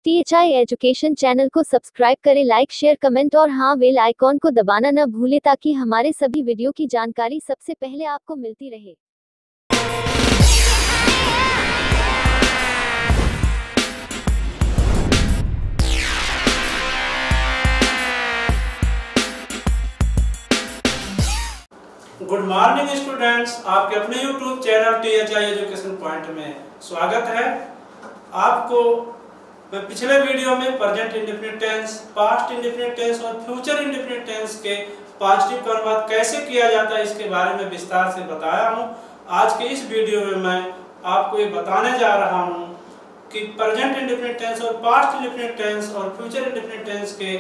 THI education channel को subscribe करें, like share comment और हाँ बेल आइकॉन को दबाना न भूलें ताकि हमारे सभी वीडियो की जानकारी सबसे पहले आपको मिलती रहे। गुड मॉर्निंग स्टूडेंट्स, आपके अपने YouTube channel THI education point में स्वागत है। आपको मैं पिछले वीडियो में present indefinite tense, past indefinite tense और फ्यूचर इंडेफिनिट टेंस के पॉजिटिव का अनुवाद कैसे किया जाता है इसके बारे में विस्तार से बताया हूं। आज के इस वीडियो में मैं आपको ये बताने जा रहा हूं कि प्रेजेंट इंडेफिनिट टेंस और पास्ट इंडेफिनिट टेंस और फ्यूचर इंडेफिनिट टेंस के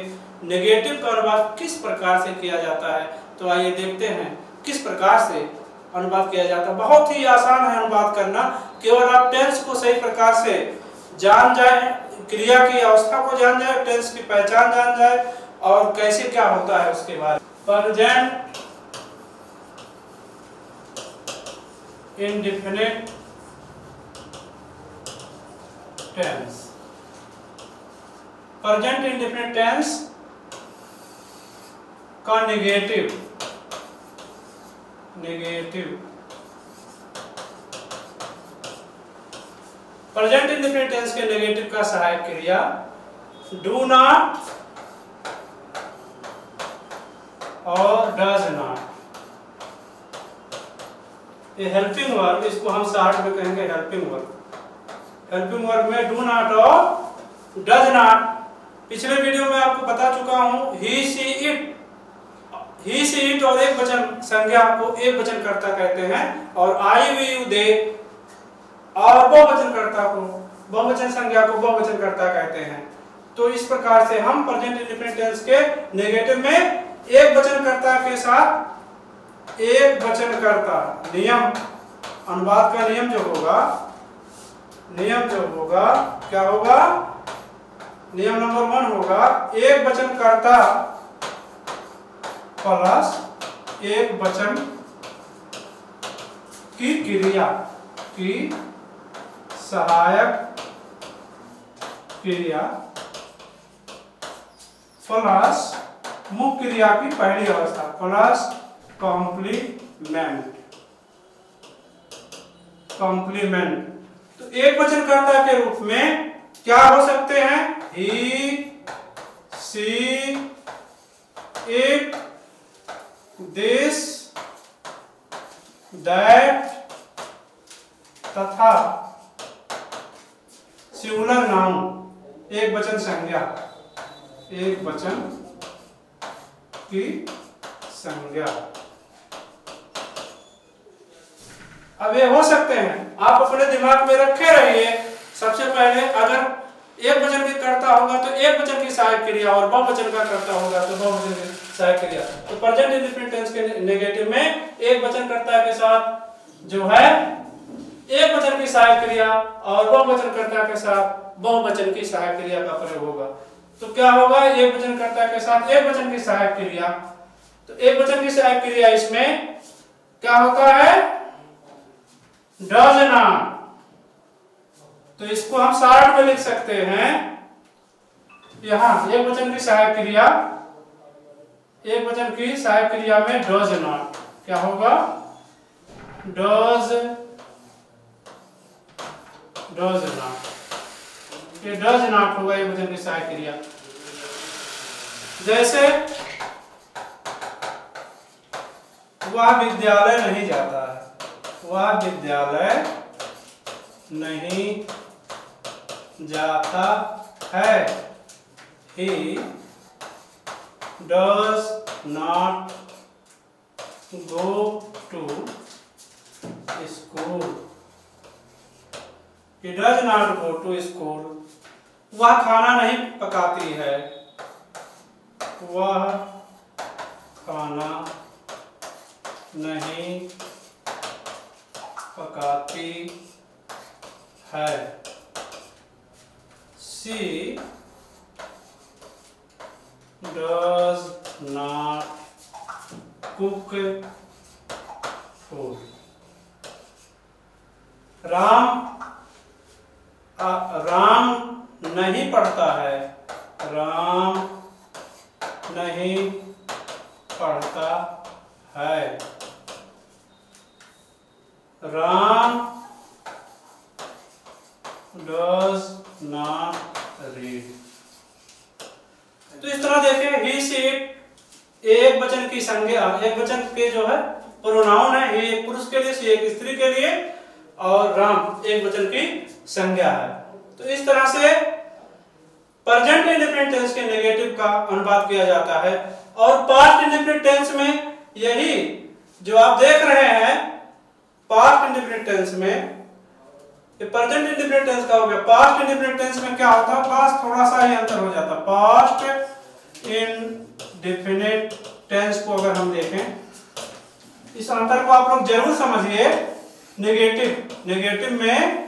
नेगेटिव का अनुवाद किस प्रकार से किया जाता है। तो आइए देखते हैं किस प्रकार से अनुवाद किया जाता है। बहुत ही आसान है अनुवाद करना, केवल आप टेंस को सही प्रकार से जान जाए, क्रिया की अवस्था को जान जाए, टेंस की पहचान जान जाए और कैसे क्या होता है उसके बारे में। Present indefinite tense, present indefinite tense का नेगेटिव प्रेजेंट इंडेफिनिट टेंस के नेगेटिव का सहायक क्रिया डू नॉट और डज नॉट। ये हेल्पिंग वर्ब, इसको हम शॉर्ट में कहेंगे हेल्पिंग वर्ब। हेल्पिंग वर्ब में डू नॉट और डज नॉट। पिछले वीडियो में आपको बता चुका हूं, ही see it, he see it और एक वचन संज्ञा को एक वचन कर्ता कहते हैं और आई वी यू दे और बहुवचन कर्ता को, बहुवचन संज्ञा को बहुवचन कर्ता कहते हैं। तो इस प्रकार से हम प्रेजेंट इंडेफिनिट टेंस के नेगेटिव में एक वचन कर्ता के साथ एक वचन कर्ता नियम, अनुवाद का नियम जो होगा क्या होगा, नियम नंबर 1 होगा एक वचन कर्ता प्लस एक वचन की क्रिया की सहायक क्रिया प्लस मुख्य क्रिया की पहली अवस्था प्लस कॉम्प्लीमेंट। तो एक वचन कर्ता के रूप में क्या हो सकते हैं, ही सी इट दिस दैट तथा सिंगुलर नाउन एक वचन संज्ञा, एक वचन की संज्ञा। अब ये हो सकते हैं, आप अपने दिमाग में रखे रहिए। सबसे पहले अगर एक वचन की कर्ता होगा तो एक वचन की सहायक क्रिया और बहुवचन का कर्ता होगा तो बहुवचन की सहायक क्रिया। तो प्रेजेंट इंडेफिनिट टेंस के नेगेटिव में एक वचन कर्ता के साथ जो है एक वचन की सहायक क्रिया और बहुवचन कर्ता के साथ बहुवचन की सहायक क्रिया का प्रयोग होगा। तो क्या होगा, एक वचन कर्ता के साथ एक वचन की सहायक क्रिया। तो एक वचन की सहायक क्रिया इसमें क्या होता है, डज नॉट। तो इसको हम शॉर्ट में लिख सकते हैं, यहां एक वचन की सहायक क्रिया, एक वचन की सहायक क्रिया में डज नॉट क्या होगा, डज नॉट, ये डज नॉट होगा एक वचन की सहायक क्रिया। जैसे वह विद्यालय नहीं जाता है, वह विद्यालय नहीं जाता है, he does not go to school, he does not go to school। वह खाना नहीं पकाती है, वह खाना नहीं पकाती है, she does not cook food। Ram नहीं पढ़ता है, राम नहीं पढ़ता है, राम does not read। तो इस तरह देखें, he she एक वचन की संज्ञा, एक वचन के जो है प्रोनाउन है, he एक पुरुष के लिए, she एक स्त्री के लिए, और राम एक वचन की संज्ञा है। तो इस तरह से प्रेजेंट इंडेफिनिट टेंस के नेगेटिव का अनुवाद किया जाता है। और पास्ट इंडेफिनिट टेंस में यही जो आप देख रहे हैं, पास्ट इंडेफिनिट टेंस में, ये प्रेजेंट इंडेफिनिट टेंस का हो गया। पास्ट इंडेफिनिट टेंस में क्या होता है, पास थोड़ा सा ही अंतर हो जाता है। पास्ट इंडेफिनिट टेंस को अगर हम देखें, इस अंतर को आप लोग जरूर समझिए। नेगेटिव में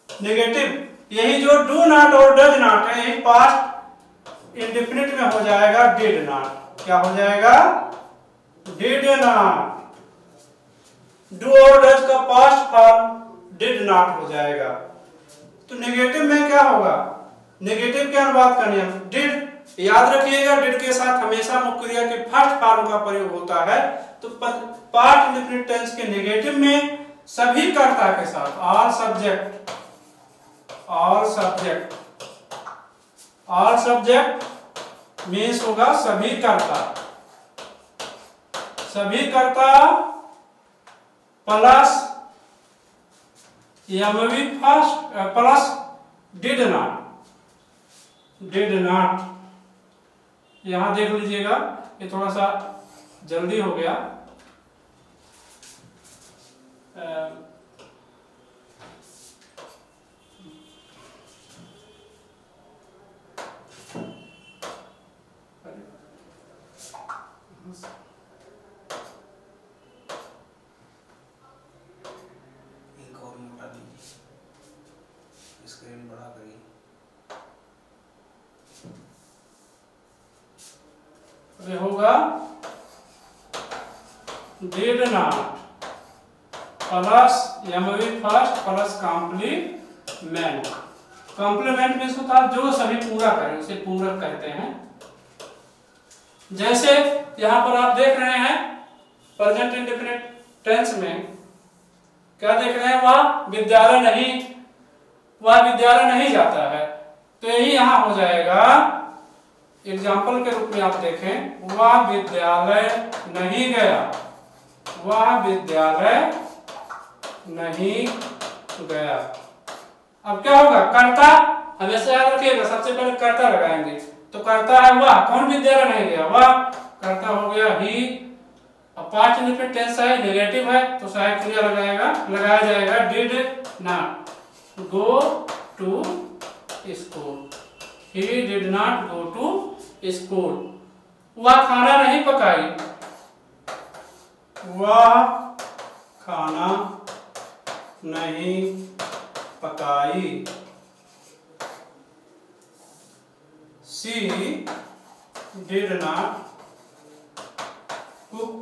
नेगेटिव यही जो डू नॉट और डज नॉट है, यही पास्ट इंडेफिनिट में हो जाएगा डिड नॉट। क्या हो जाएगा, डिड नॉट। डू और डज का पास्ट फॉर्म डिड नॉट हो जाएगा। तो नेगेटिव में क्या होगा, नेगेटिव के अनुवाद का नियम डिड, याद रखिएगा डिड के साथ हमेशा मुख्य क्रिया के फर्स्ट फॉर्म का प्रयोग होता है। तो पास्ट इंडेफिनिट टेंस के नेगेटिव में सभी कर्ता के साथ, ऑल सब्जेक्ट मीन्स होगा सभी कर्ता plus MV first plus did not. यहां देख लीजिएगा, ये थोड़ा सा जल्दी हो गया। एक और मोटा दीजिए, स्क्रीन बड़ा करिए। ये होगा did not plus MV first plus complement. Complement में इसको था जो सभी पूरा करें, उसे पूरक कहते हैं। जैसे यहां पर आप देख रहे हैं प्रेजेंट इंडेफिनिट टेंस में क्या देख रहे हैं, वह विद्यालय नहीं जाता है। तो यही यहां हो जाएगा, एग्जाम्पल के रूप में आप देखें, वह विद्यालय नहीं गया, वह विद्यालय नहीं गया। अब क्या होगा, कर्ता हमेशा याद रखिएगा, सबसे पहले कर्ता लगाएंगे। तो कर्ता है वह, कौन विद्यालय नहीं गया, वह कर्ता हो गया ही। अब पास्ट इंडेफिनिट टेंस है, नेगेटिव है, तो सहायक क्रिया लगाया जाएगा did not go to school. He did not go to school। वह खाना नहीं पकाई, वह खाना नहीं पकाई। She did not cook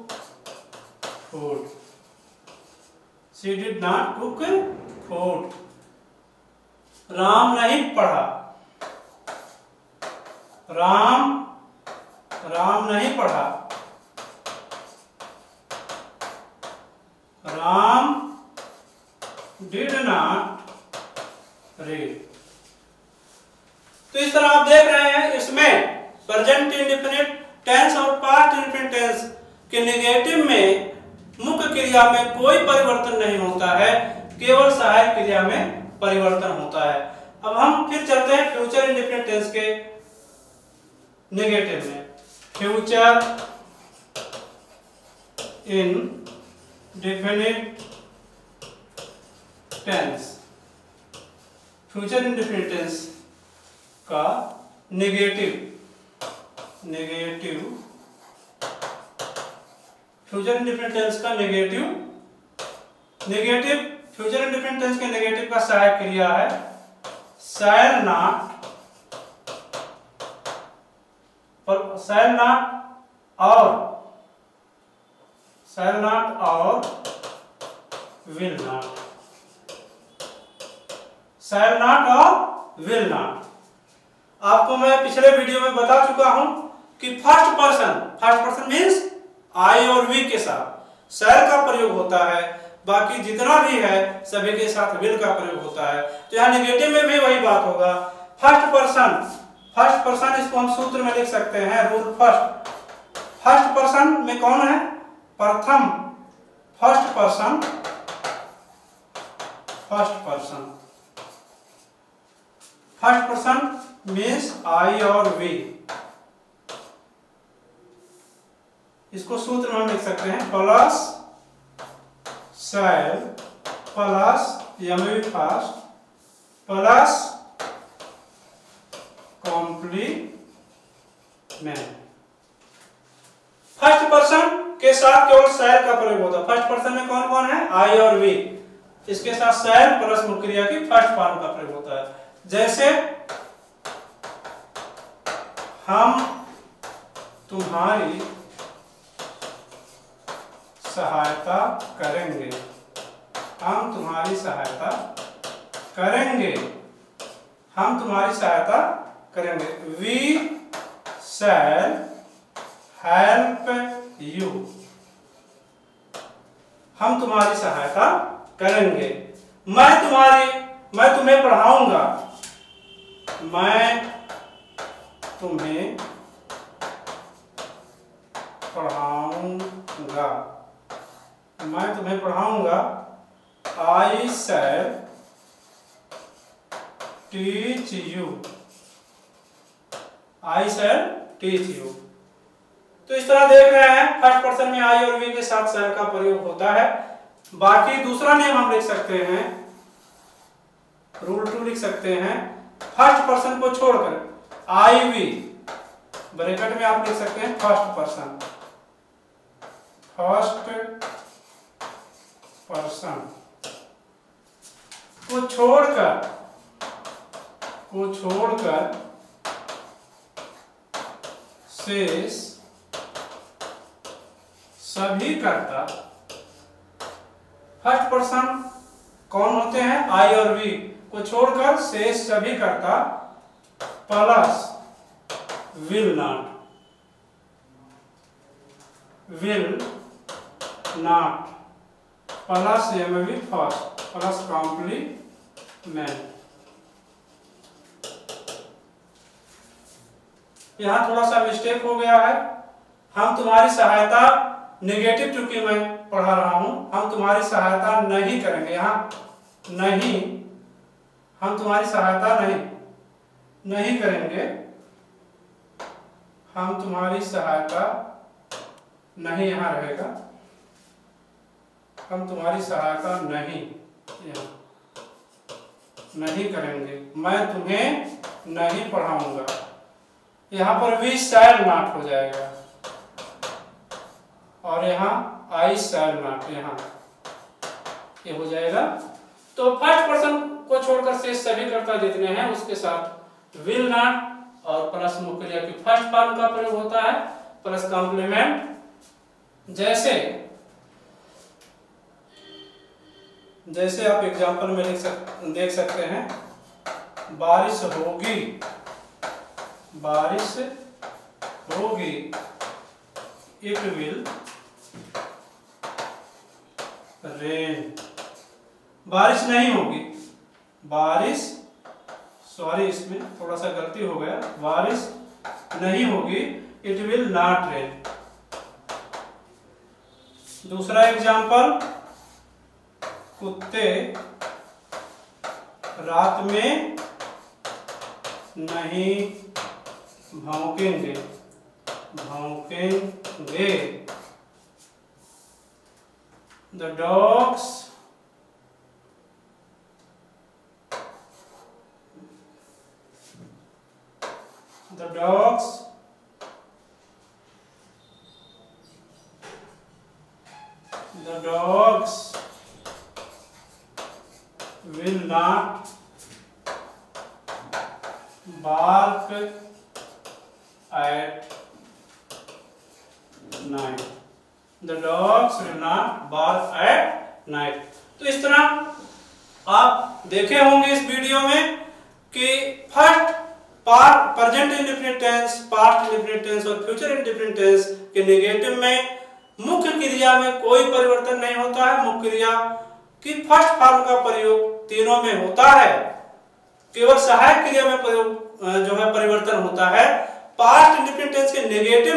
food। She did not cook food। Ram नहीं पढ़ा, राम नहीं पढ़ा, राम did not read। तो इस तरह आप देख रहे हैं, इसमें प्रेजेंट इंडेफिनिट टेंस और पास्ट इंडेफिनिट टेंस के नेगेटिव में मुख्य क्रिया में कोई परिवर्तन नहीं होता है, केवल सहायक क्रिया में परिवर्तन होता है। अब हम फिर चलते हैं फ्यूचर इंडेफिनिट टेंस के नेगेटिव में। Future indefinite tense, future indefinite tense का नेगेटिव फ्यूचर इंडेफिनिट टेंस का नेगेटिव फ्यूचर इंडेफिनिट टेंस के नेगेटिव का सहायक क्रिया है शैल नॉट और विल नॉट। शैल नॉट और विल नॉट। आपको मैं पिछले वीडियो में बता चुका हूं कि फर्स्ट पर्सन मीन्स आई और वी के साथ शैल का प्रयोग होता है, बाकी जितना भी है सभी के साथ विल का प्रयोग होता है। तो यहाँ निगेटिव में भी वही बात होगा। फर्स्ट पर्सन इसको हम सूत्र में लिख सकते हैं, रूल फर्स्ट पर्सन में कौन है? प्रथम। फर्स्ट पर्सन मीन्स आई और वी। इसको सूत्र में हम लिख सकते हैं plus shall plus MV first plus complement. First person के साथ केवल शैल का प्रयोग होता है। फर्स्ट पर्सन में कौन कौन है? आई और वी। इसके साथ शैल प्लस मुख्य क्रिया की फर्स्ट फॉर्म का प्रयोग होता है। जैसे हम तुम्हारी सहायता करेंगे। हम तुम्हारी सहायता करेंगे। हम तुम्हारी सहायता करेंगे। We shall help you. हम तुम्हारी सहायता करेंगे। मैं तुम्हें पढ़ाऊंगा। मैं तुम्हें पढ़ाऊंगा। मैं तुम्हें पढ़ाऊंगा। I shall teach you. I shall teach you. तो इस तरह देख रहे हैं फर्स्ट पर्सन में आई और वी के साथ शैल का प्रयोग होता है। बाकी दूसरा नियम हम लिख सकते हैं, रूल 2 लिख सकते हैं। फर्स्ट पर्सन को छोड़कर आई वी ब्रैकेट में आप लिख सकते हैं फर्स्ट पर्सन को छोड़कर शेष सभी कर्ता। फर्स्ट पर्सन कौन होते हैं? आई और वी को छोड़कर शेष सभी कर्ता plus will not plus MV first plus complement. यहां थोड़ा सा मिस्टेक हो गया है। हम तुम्हारी सहायता नेगेटिव, चूंकि मैं पढ़ा रहा हूं, हम तुम्हारी सहायता नहीं करेंगे। यहां नहीं, हम तुम्हारी सहायता नहीं करेंगे। हम तुम्हारी सहायता नहीं, यहां रहेगा हम तुम्हारी सहायता नहीं करेंगे। मैं तुम्हें नहीं पढ़ाऊंगा। यहां पर वी शैल नॉट हो जाएगा और यहाँ आई शैल नॉट, यहाँ ये हो जाएगा। तो फर्स्ट पर्सन को छोड़कर शेष सभी कर्ता जितने हैं उसके साथ विल नॉट और प्लस मुख्य क्रिया की फर्स्ट फॉर्म का प्रयोग होता है प्लस कॉम्प्लीमेंट। जैसे आप एग्जांपल में देख सकते हैं, बारिश होगी, इट विल रेन। बारिश नहीं होगी, इसमें थोड़ा सा गलती हो गया, बारिश नहीं होगी, इट विल नॉट रेन। दूसरा एग्जांपल, कुत्ते रात में नहीं भौंकेंगे। The dogs will not bark at night. The dogs will not bark at night. तो इस तरह आप देखे होंगे इस वीडियो में कि first present indefinite tense, past indefinite tense और फ्यूचर इंडेफिनिट टेंस के नेगेटिव में मुख्य क्रिया में कोई परिवर्तन नहीं होता है। मुख्य क्रिया की फर्स्ट फॉर्म का प्रयोग तीनों में होता है, केवल सहायक क्रिया में प्रयोग जो है परिवर्तन होता है। पास्ट इंडेफिनिट टेंस के नेगेटिव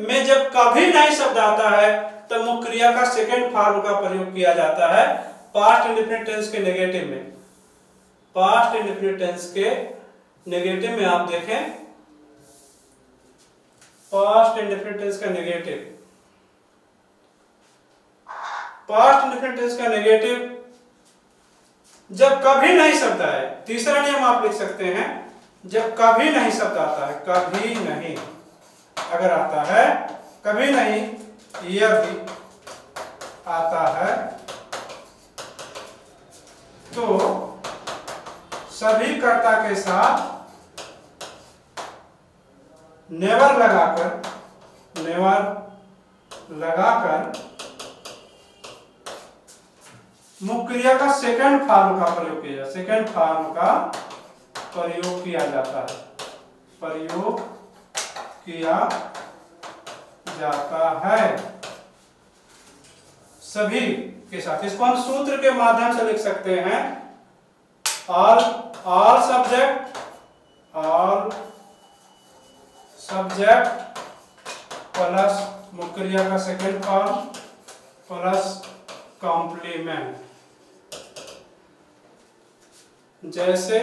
में जब कभी नहीं शब्द आता है तब मुख्य क्रिया का सेकंड फॉर्म का प्रयोग किया जाता है। पास्ट इंडेफिनिट टेंस के नेगेटिव में, पास्ट इंडेफिनिट टेंस के नेगेटिव में आप देखें, पास्ट इंडेफिनिट टेंस का नेगेटिव, पास्ट इंडेफिनिट टेंस का नेगेटिव जब कभी नहीं शब्द आए, तीसरा नियम आप लिख सकते हैं, जब कभी नहीं शब्द आता है, कभी नहीं अगर आता है, कभी नहीं यदि आता है तो सभी कर्ता के साथ नेवर लगाकर मुख्य क्रिया का सेकंड फॉर्म का प्रयोग किया, सेकंड फॉर्म का प्रयोग किया जाता है, प्रयोग किया जाता है सभी के साथ। इसको हम सूत्र के माध्यम से लिख सकते हैं, all subject प्लस मुख्य क्रिया का सेकंड फॉर्म प्लस कॉम्प्लीमेंट। जैसे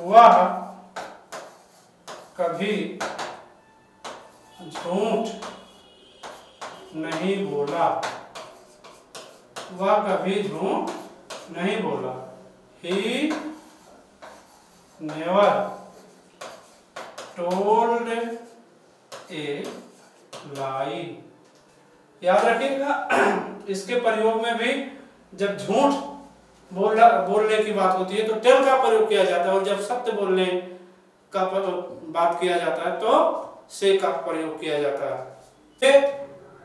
वह कभी झूठ नहीं बोला, वह कभी झूठ नहीं बोला, he never told a lie। याद रखिएगा, इसके प्रयोग में भी जब झूठ बोलने की बात होती है तो टेल का प्रयोग किया जाता है, और जब सत्य बोलने का बात किया जाता है तो से का प्रयोग किया जाता है। फिर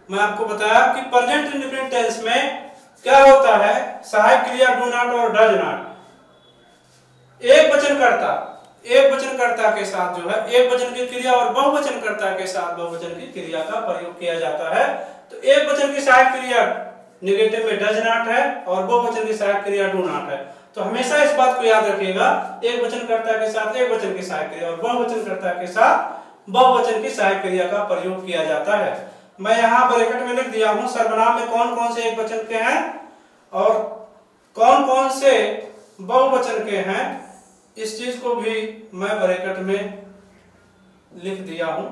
मैं आपको बताया कि प्रेजेंट इंडेफिनिट टेंस में क्या होता है, सहायक क्रिया डू नॉट और डज नॉट। एक वचनकर्ता के साथ जो है एक वचन की क्रिया और बहुवचनकर्ता के साथ बहुवचन की क्रिया का प्रयोग किया जाता है। तो एक वचन की सहायक क्रिया नेगेटिव में डज नॉट है और बहुवचन की सहायक क्रिया डू नॉट है। तो हमेशा इस बात को याद रखिएगा, एक वचनकर्ता के साथ एक वचन की सहायक क्रिया और बहुवचनकर्ता के साथ बहुवचन की सहायक क्रिया का प्रयोग किया जाता है। मैं यहाँ ब्रैकेट में लिख दिया हूँ सर्वनाम में कौन कौन से एक वचन के हैं और कौन कौन से बहुवचन के हैं, इस चीज को भी मैं ब्रैकेट में लिख दिया हूं।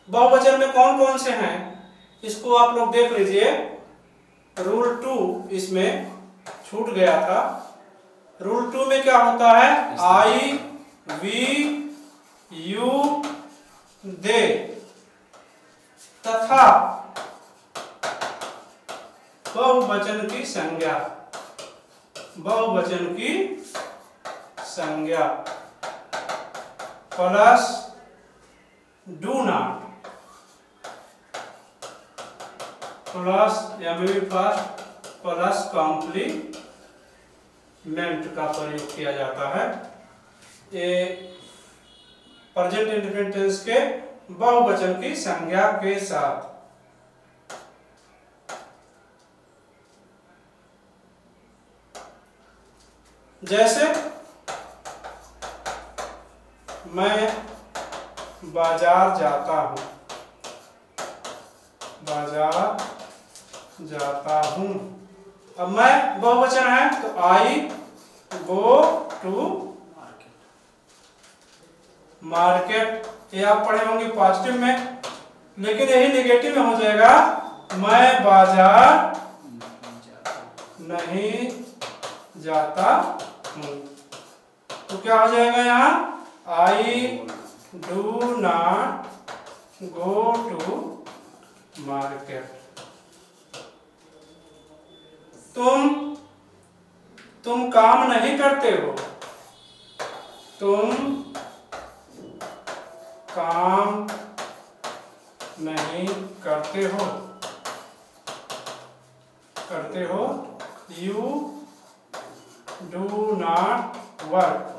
बहुवचन में कौन कौन से हैं इसको आप लोग देख लीजिए। रूल 2 इसमें छूट गया था। रूल 2 में क्या होता है, आई वी यू दे तथा बहुवचन की संज्ञा, बहुवचन की संज्ञा plus do not plus plus complement का प्रयोग किया जाता है। ये प्रेजेंट इंडेफिनिट टेंस के बहुवचन की संज्ञा के साथ। जैसे मैं बाजार जाता हूं, बाजार जाता हूं। अब मैं बहुवचन है तो आई गो टू मार्केट, ये आप पढ़े होंगे पॉजिटिव में, लेकिन यही नेगेटिव में हो जाएगा, मैं बाजार नहीं जाता हूं। तो क्या हो जाएगा यहाँ, I do not go to market. तुम काम नहीं करते हो, तुम काम नहीं करते हो, यू डू नॉट वर्क,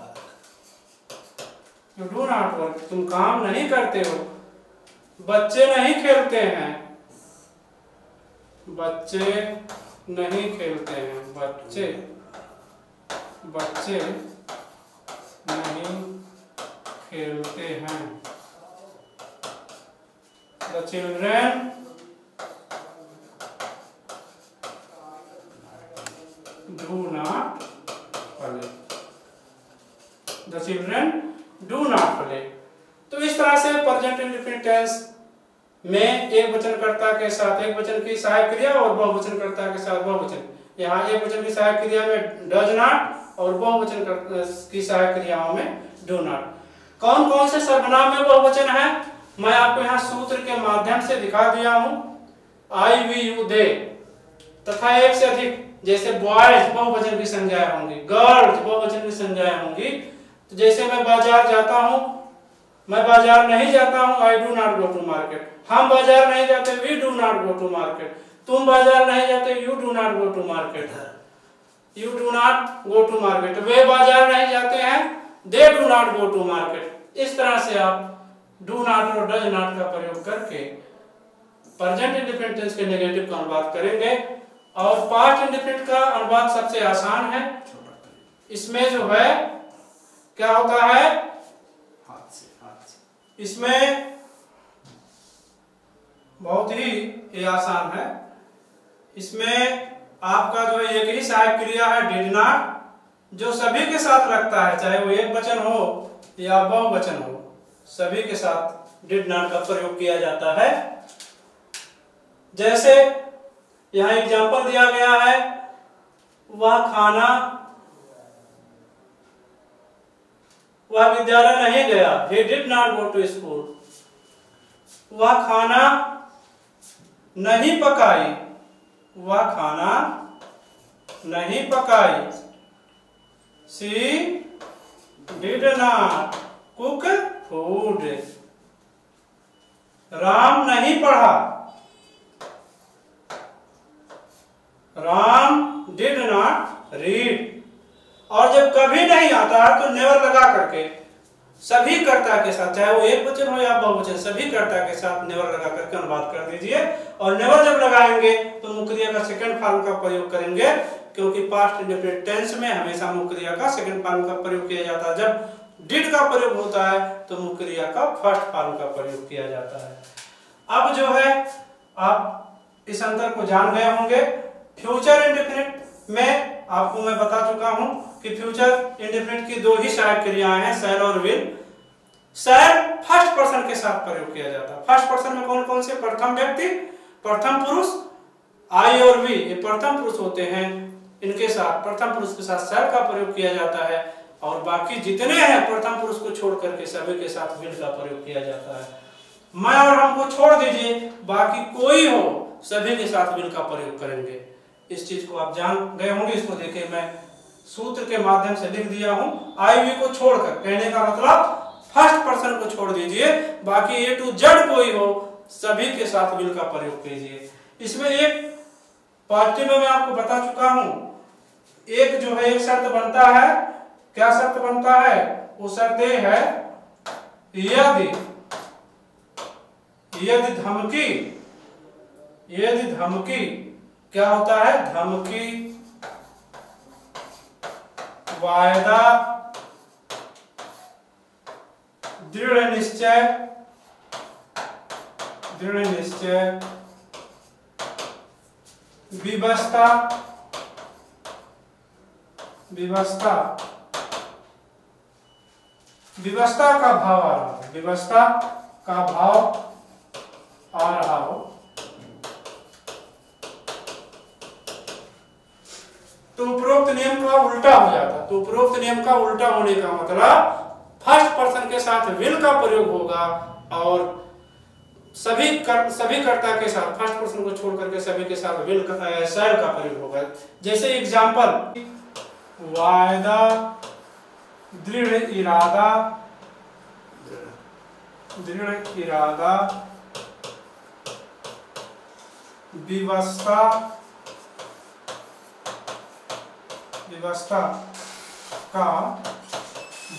तुम काम नहीं करते हो। बच्चे नहीं खेलते हैं, बच्चे नहीं खेलते हैं, बच्चे नहीं खेलते हैं। The children do not play, the children do not play। तो इस तरह से प्रेजेंट इंडेफिनिट टेंस में एक वचनकर्ता के साथ एक वचन की सहायक क्रिया और बहुवचनकर्ता के साथ बहुवचन। यहाँ एक वचन की सहायक क्रिया में डज नॉट और बहुवचन की सहायक क्रियाओं में डू नॉट। कौन कौन से सर्वनाम में बहुवचन है मैं आपको यहाँ सूत्र के माध्यम से दिखा दिया हूं। आई, वी, यू, दे तथा एक से अधिक, जैसे बॉयज बहुवचन की संज्ञाएं होंगी, गर्ल्स बहुवचन की संज्ञाएं होंगी। तो जैसे मैं बाजार जाता हूं, मैं बाजार नहीं जाता हूं, I do not go to market. हम बाजार नहीं जाते, we do not go to market. तुम बाजार नहीं जाते, you do not go to market, you do not go to market. वे बाजार नहीं जाते हैं, they do not go to market. इस तरह से आप डू नॉट और डज नॉट का प्रयोग करके प्रेजेंट इंडेफिनिट टेंस के नेगेटिव का अनुवाद करेंगे। और पास्ट इंडेफिनिट का अनुवाद सबसे आसान है। इसमें जो है क्या होता है, हाथ से इसमें बहुत ही ये आसान है। इसमें आपका जो है एक ही सहायक क्रिया है डिड नॉट, जो सभी के साथ लगता है, चाहे वो एक वचन हो या बहुवचन हो, सभी के साथ डिड नॉट का प्रयोग किया जाता है। जैसे यहाँ एग्जांपल दिया गया है, वह विद्यालय नहीं गया, he did not go to school। वह खाना नहीं पकाई, वह खाना नहीं पकाई, she did not cook food। Ram नहीं पढ़ा, राम did not read। और जब कभी नहीं आता है तो नेवर लगा करके सभी कर्ता के साथ, चाहे वो एक वचन हो या बहुवचन, सभी कर्ता के साथ नेवर लगा करके अनुवाद कर दीजिए। और नेवर जब लगाएंगे तो मुक्रिया का सेकंड फॉर्म का प्रयोग करेंगे, क्योंकि पास्ट इंडेफिनिट टेंस में हमेशा मुक्रिया का सेकंड फॉर्म का प्रयोग किया जाता है। जब डिड का प्रयोग होता है तो मुक्रिया का फर्स्ट फॉर्म का प्रयोग किया जाता है। अब जो है आप इस अंतर को जान गए होंगे। फ्यूचर इंडेफिनिट में आपको मैं बता चुका हूं कि फ्यूचर इंडेफिनिट की दो ही सहायक क्रियाएं हैं, शैल और विल। शैल फर्स्ट पर्सन के साथ प्रयोग किया जाता है। फर्स्ट पर्सन में कौन कौन से, प्रथम व्यक्ति, प्रथम पुरुष, आई और वी, ये प्रथम पुरुष होते हैं, इनके साथ प्रथम पुरुष के साथ शैल का प्रयोग किया जाता है। और बाकी जितने हैं प्रथम पुरुष को छोड़ करके सभी के साथ विल का प्रयोग किया जाता है। मैं और हमको छोड़ दीजिए, बाकी कोई हो सभी के साथ विल का प्रयोग करेंगे। इस चीज को आप जान गए होंगे। इसको देखिए, मैं सूत्र के माध्यम से लिख दिया हूं। आई वी को छोड़कर, कहने का मतलब फर्स्ट पर्सन को छोड़ दीजिए, बाकी ए टू जेड कोई हो सभी के साथ विल का प्रयोग कीजिए। इसमें एक पॉजिटिव में मैं आपको बता चुका हूं, एक जो है एक शर्त बनता है। क्या शर्त बनता है? वो शर्त है यदि धमकी क्या होता है? धमकी, वायदा, दृढ़ निश्चय, विवशता, विवशता का भाव आ रहा हो, विवशता का भाव आ रहा हो, तो उपरोक्त नियम का उल्टा हो जाता। तो उपरोक्त नियम का उल्टा होने का मतलब फर्स्ट पर्सन के साथ विल का प्रयोग होगा और सभी कर्ता के साथ, फर्स्ट पर्सन को छोड़ करके सभी के साथ विल का, शैल का प्रयोग होगा। जैसे एग्जांपल, वायदा दृढ़ इरादा, दृढ़ इरादा, विवशता, विवशता का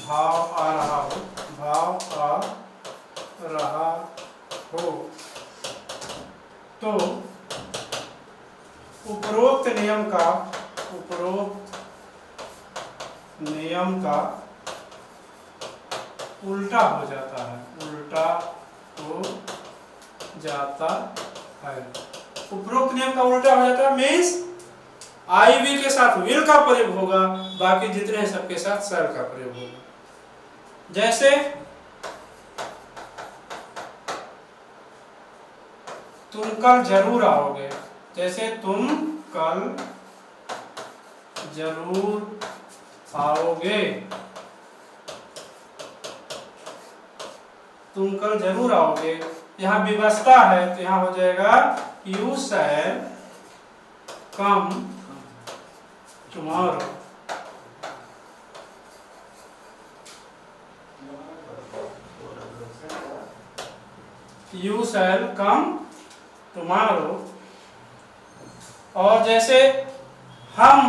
भाव आ रहा हो, भाव आ रहा हो तो उपरोक्त नियम का, उपरोक्त नियम का उल्टा हो जाता है, उल्टा हो जाता है। उपरोक्त नियम का उल्टा हो जाता है मीन्स आई वी के साथ विल का प्रयोग होगा, बाकी जितने हैं सबके साथ शैल का प्रयोग होगा। जैसे तुम कल जरूर आओगे, जैसे तुम कल जरूर आओगे, तुम कल जरूर आओगे। यहाँ विवशता है तो यहाँ हो जाएगा you shall come tomorrow. You shall come tomorrow. और जैसे हम,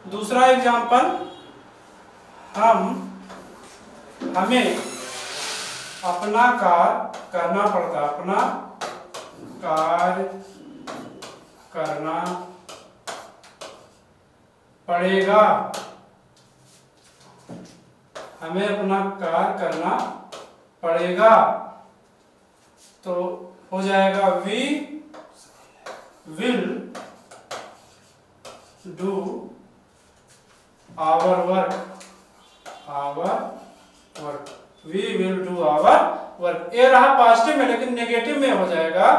दूसरा एग्जाम्पल, हमें अपना कार्य करना पड़ता, अपना कार्य करना पड़ेगा, हमें अपना कार्य करना पड़ेगा तो हो जाएगा we will do our work, our work, we will do our work. ये रहा पॉजिटिव में, लेकिन नेगेटिव में हो जाएगा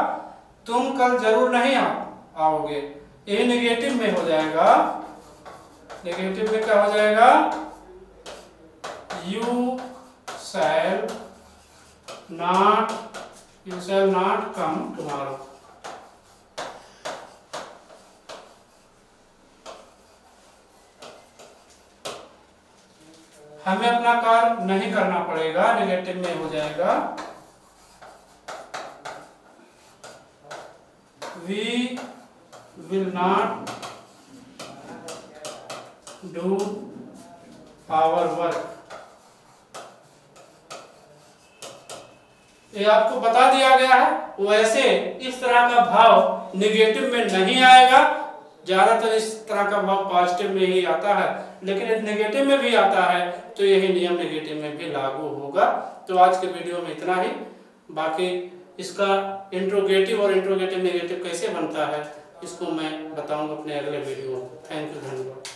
तुम कल जरूर नहीं आओगे, ये नेगेटिव में हो जाएगा। नेगेटिव में क्या हो जाएगा you shall not, you shall not come tomorrow. हमें अपना कार्य नहीं करना पड़ेगा, नेगेटिव में हो जाएगा we will not do our work. ये आपको बता दिया गया है। वैसे इस तरह का भाव नेगेटिव में नहीं आएगा, ज्यादातर इस तरह का भाव पॉजिटिव में ही आता है, लेकिन यदि नेगेटिव में भी आता है तो यही नियम नेगेटिव में भी लागू होगा। तो आज के वीडियो में इतना ही। बाकी इसका इंट्रोगेटिव और इंट्रोगेटिव नेगेटिव कैसे बनता है इसको मैं बताऊंगा अपने अगले वीडियो में। थैंक यू, धन्यवाद।